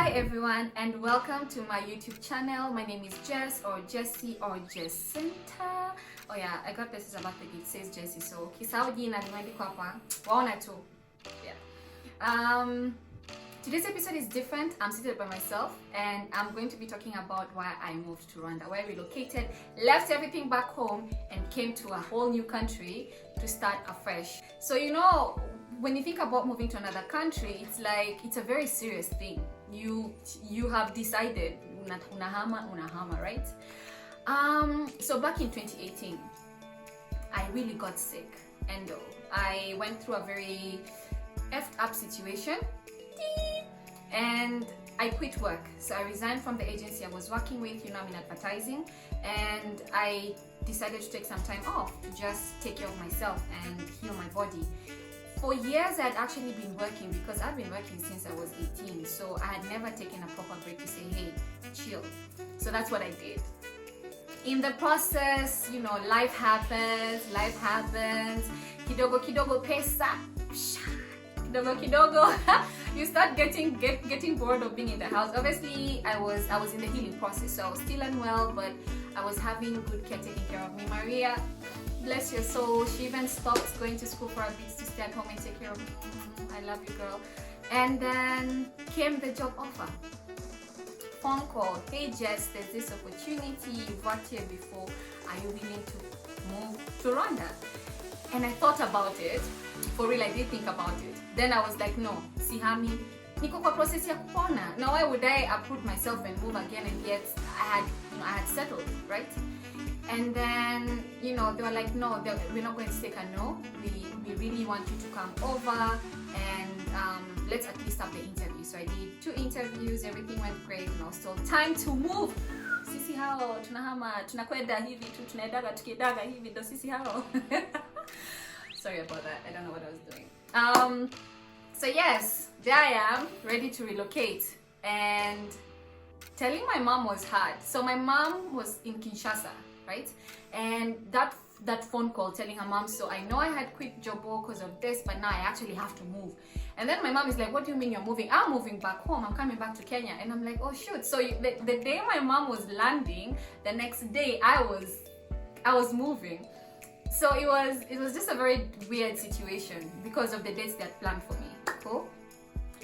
Hi everyone and welcome to my YouTube channel. My name is Jess or Jessie or Jacinta. Oh yeah, I got this about the it says Jessie, so kisao jina limeandikwa hapa. Waona tu. Yeah. Today's episode is different. I'm seated by myself and I'm going to be talking about why I moved to Rwanda, why I relocated, left everything back home and came to a whole new country to start afresh. So you know, when you think about moving to another country, it's like it's a very serious thing. You have decided unahama, right? So back in 2018, I really got sick and I went through a very effed up situation and I quit work. So I resigned from the agency I was working with, you know, I'm in advertising, and I decided to take some time off to just take care of myself and heal my body. For years I had actually been working because I've been working since I was 18, so I had never taken a proper break to say, hey, chill. So that's what I did. In the process, you know, life happens, kidogo kidogo pesa, kidogo kidogo, you start getting bored of being in the house. Obviously, I was in the healing process, so I was still unwell, but I was having good care taking care of me. Maria, bless your soul, she even stopped going to school for a bit to stay at home and take care of me. I love you, girl. And then came the job offer. Phone call, hey Jess, there's this opportunity, you've worked here before, are you willing to move to Rwanda? And I thought about it, for real, I did think about it. Then I was like, no, sihami, niko kwa process ya kupona. Now why would I uproot myself and move again, and yet I had settled, right? And then, you know, they were like, no, we're not going to take a no. We really want you to come over and let's at least have the interview. So I did 2 interviews, everything went great, and I was told, time to move. Sisi hao, tunahama, tunakwenda hivi tu, tunaedaga tukidaga hivi, do sisi hao. Sorry about that, I don't know what I was doing. So yes, there I am, ready to relocate. And telling my mom was hard. So my mom was in Kinshasa, right? And that phone call telling her mom, so I know I had quit job because of this, but now I actually have to move. And then my mom is like, what do you mean you're moving? I'm moving back home, I'm coming back to Kenya. And I'm like, oh shoot. So the day my mom was landing, the next day I was moving. So it was just a very weird situation because of the dates they had planned for me. Cool.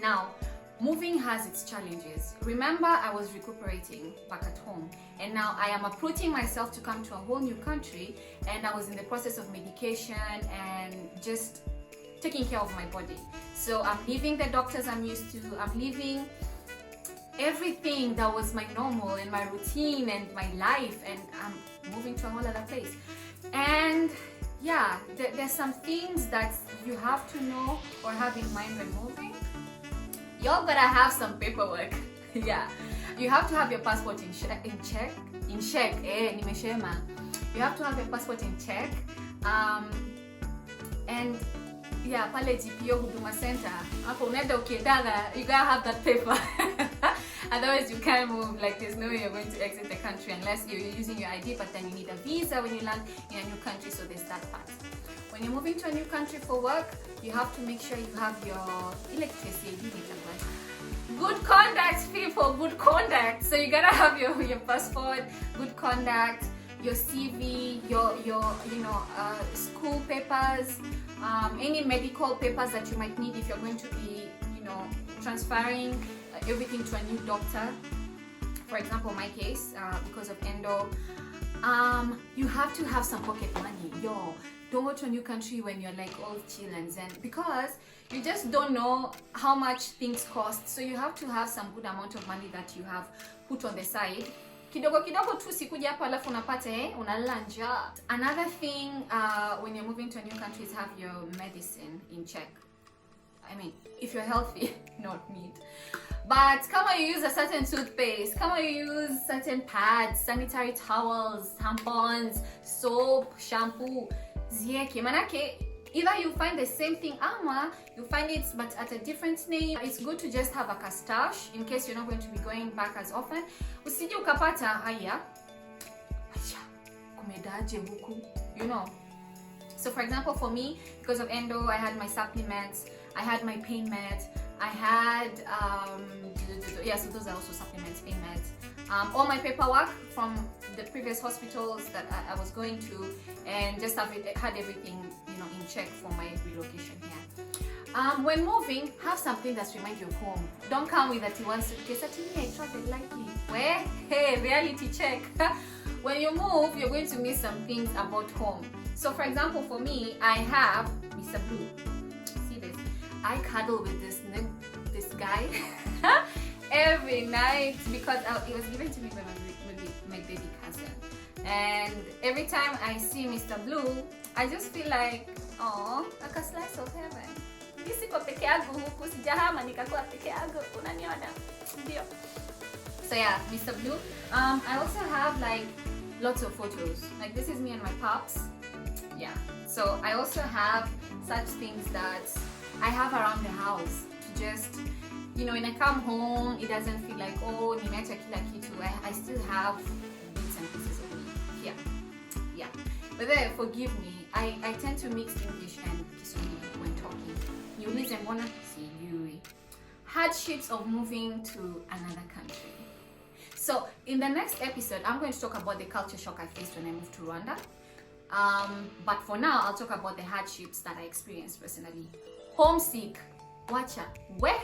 Now, moving has its challenges. Remember, I was recuperating back at home, and now I am uprooting myself to come to a whole new country, and I was in the process of medication and just taking care of my body. So I'm leaving the doctors I'm used to, I'm leaving everything that was my normal and my routine and my life, and I'm moving to a whole other place. And yeah, there's some things that you have to know or have in mind when moving. Y'all better have some paperwork. Yeah, you have to have your passport in check. Nimeshema. You have to have your passport in check. And yeah, pale GPO Huduma Center. Hapo unaenda ukiedaga, you gotta have that paper. Otherwise you can't move. Like, there's no way you're going to exit the country unless you're using your ID, but then you need a visa when you land in a new country, so there's that part. When you're moving to a new country for work, you have to make sure you have your electricity, good conduct, people, good conduct. So you gotta have your passport, good conduct, your CV, your school papers, any medical papers that you might need if you're going to be, transferring everything to a new doctor. For example, my case, because of endo, you have to have some pocket money. Don't go to a new country when you're like all chill and zen, because you just don't know how much things cost. So you have to have some good amount of money that you have put on the side. Kidogo kidogo tu sikuja hapa alafu unapata unalala njaa. Another thing, when you're moving to a new country, is have your medicine in check. I mean, if you're healthy, not meat. But come on, you use a certain toothpaste, come on, you use certain pads, sanitary towels, tampons, soap, shampoo, zieke. Manake, either you find the same thing ama you find it but at a different name. It's good to just have a stash in case you're not going to be going back as often. Usije ukapata haya kumedaje huku, So for example, for me, because of endo, I had my supplements, I had my pain meds, I had, yeah, so those are also supplements, pain meds. All my paperwork from the previous hospitals that I was going to, and just had everything, in check for my relocation here. When moving, have something that reminds you of home. Don't come with that one suitcase. I traveled lightly. Where? Hey, reality check. When you move, you're going to miss some things about home. So, for example, for me, I have Mr. Blue. See this? I cuddle with this guy every night because it was given to me by my baby cousin. And every time I see Mr. Blue, I just feel like, oh, like a slice of heaven. So yeah, Mr. Blue. I also have like lots of photos. Like this is me and my pups. Yeah. So I also have such things that I have around the house to just, when I come home, it doesn't feel like, oh, nimeacha kila kitu. I still have bits and pieces of me. Yeah. But then, forgive me, I tend to mix English and Kiswahili when talking. You listen, wanna see you. Hardships of moving to another country. So in the next episode, I'm going to talk about the culture shock I faced when I moved to Rwanda. But for now, I'll talk about the hardships that I experienced personally. Homesick. Watcha. Where?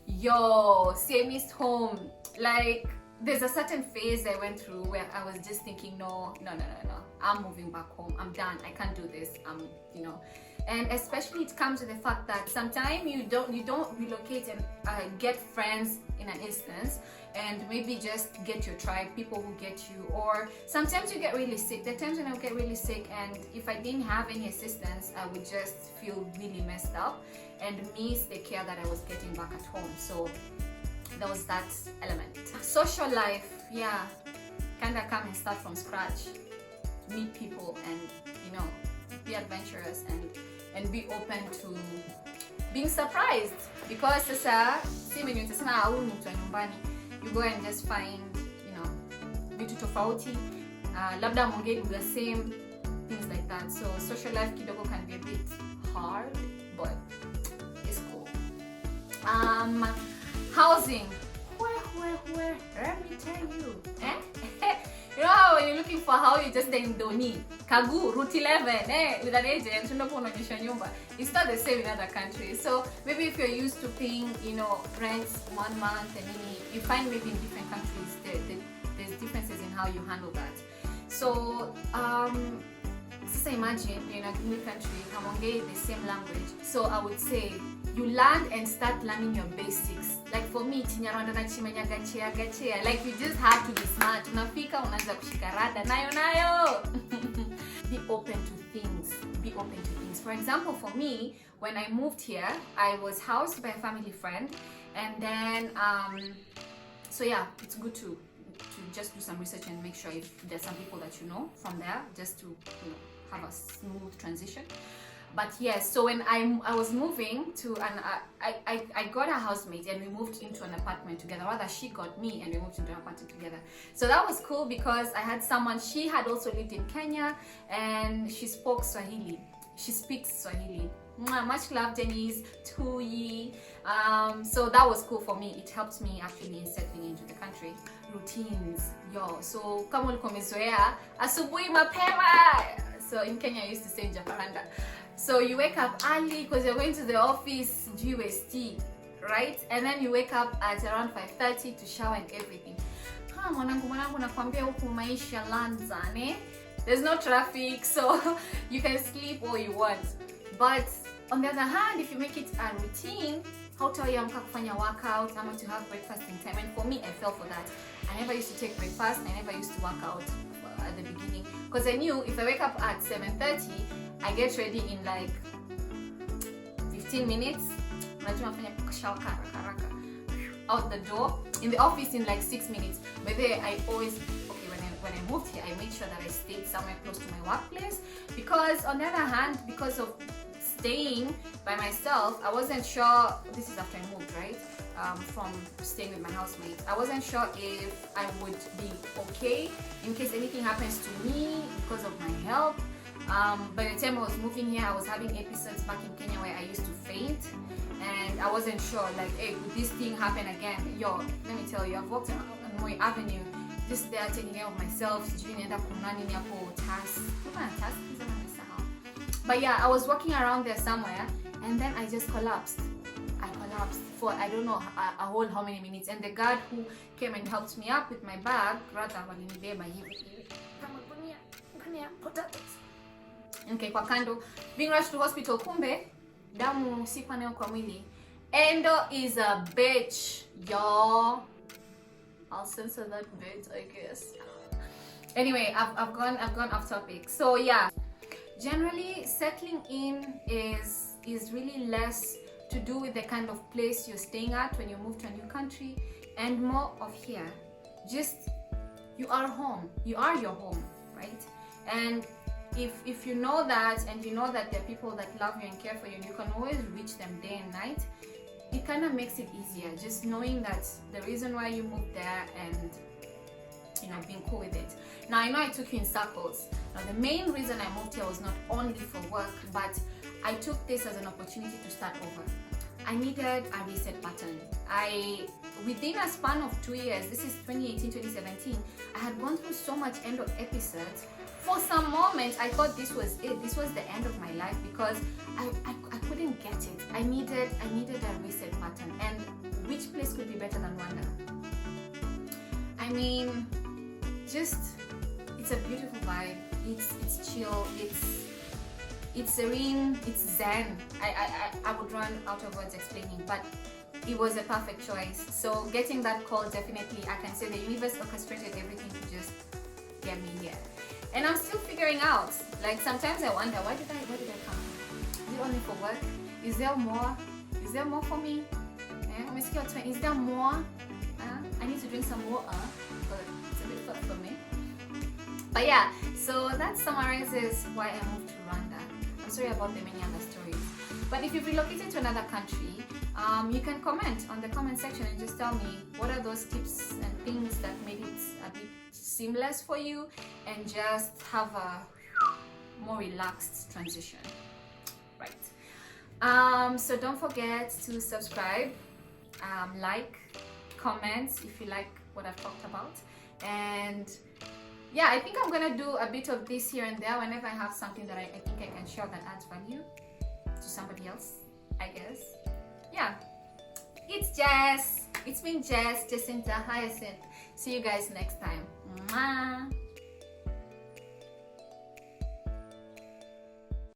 Yo, see, I missed home. Like, there's a certain phase I went through where I was just thinking, no. I'm moving back home. I'm done. I can't do this. And especially it comes to the fact that sometimes you don't relocate and get friends in an instance, and maybe just get your tribe, people who get you, or sometimes you get really sick. There are times when I get really sick, and if I didn't have any assistance, I would just feel really messed up and miss the care that I was getting back at home. So there was that element. Social life, yeah, kinda come and start from scratch, meet people, and be adventurous and be open to being surprised, because sasa si mwenye utasema au mtu wa nyumbani, you go and just find vitu tofauti, labda mwongee lugha same, things like that. So social life kidogo can be a bit hard, but it's cool. Housing, where let me tell you, you know how when you're looking for how you just then doni kagu route 11 with an agent unapoonyesha nyumba, it's not the same in other countries. So maybe if you're used to paying rents 1 month, and you find maybe in different countries there's differences in how you handle that. So just imagine you're in a new country, hamongei the same language. So I would say you learn and start learning your basics. Like for me, Chinyarwanda na chimenya gachea. Like you just have to be smart. Unafika unaanza kushika rada nayo. Be open to things. For example, for me, when I moved here, I was housed by a family friend, and then so yeah, it's good to just do some research and make sure if there's some people that you know from there, just to have a smooth transition. But yes, so when I was moving to I got a housemate, and we moved into an apartment together. Rather, she got me and we moved into an apartment together. So that was cool because I had someone, she had also lived in Kenya, and she spoke Swahili. She speaks Swahili. Much love, Denise, Tuyi. So that was cool for me. It helped me actually in settling into the country. Routines, yo. So kama ulikuwa umezoea asubuhi mapema. So in Kenya, I used to say Jacaranda. So you wake up early because you're going to the office, GUST, right? And then you wake up at around 5:30 to shower and everything. Mwanangu nakwambia huku maisha lanza, ne? There's no traffic, so you can sleep all you want. But on the other hand, if you make it a routine, hautaamka kufanya workout ama to have breakfast in time. And for me, I fell for that. I never used to take breakfast. I never used to work out at the beginning because I knew if I wake up at 7:30, I get ready in like 15 minutes. Out the door. In the office in like 6 minutes. But there I always, when I moved here, I made sure that I stayed somewhere close to my workplace, because on the other hand, because of staying by myself, I wasn't sure, this is after I moved, right? From staying with my housemate, I wasn't sure if I would be okay in case anything happens to me because of my health. By the time I was moving here, I was having episodes back in Kenya where I used to faint, and I wasn't sure, like, hey, would this thing happen again? Yo, let me tell you, I've walked on Moi Avenue, just there taking care of myself. But yeah, I was walking around there somewhere, and then I just collapsed. I collapsed for I don't know a whole how many minutes, and the guard who came and helped me up with my bag, okay, kwa kando, being rushed to hospital, kumbe damu sikuwa nayo kwa mwili. Endo is a bitch, y'all. I'll censor that bit, I guess. Anyway, I've gone off topic. So yeah, generally settling in is really less to do with the kind of place you're staying at when you move to a new country, and more of here. Just you are home. You are your home, right? And if you know that, and you know that there are people that love you and care for you, and you can always reach them day and night, it kind of makes it easier, just knowing that the reason why you moved there, and you know, being cool with it. Now, I know I took you in circles. Now, the main reason I moved here was not only for work, but I took this as an opportunity to start over. I needed a reset button. Within a span of 2 years, this is 2018, 2017, I had gone through so much end of episodes. For some moments, I thought this was it. This was the end of my life, because I couldn't get it. I needed a reset button. And which place could be better than Rwanda? I mean, just, it's a beautiful vibe. It's chill. It's serene. It's zen. I would run out of words explaining, but it was a perfect choice. So getting that call, definitely, I can say the universe orchestrated everything to just get me here. And I'm still figuring out. Like, sometimes I wonder, why did I come? Is it only for work? Is there more? Is there more for me? Is there more? I need to drink some water, but it's a bit far for me. But yeah, so that summarizes why I moved to Rwanda. I'm sorry about the many other stories. But if you've relocated to another country, you can comment on the comment section and just tell me what are those tips and things that made it a bit seamless for you, and just have a more relaxed transition, right? So don't forget to subscribe, like, comment if you like what I've talked about, and yeah, I think I'm gonna do a bit of this here and there whenever I have something that I think I can share that adds value to somebody else, I guess. Yeah, it's Jess. It's been Jess, Jacinta Hyacinth. See you guys next time. Mwah.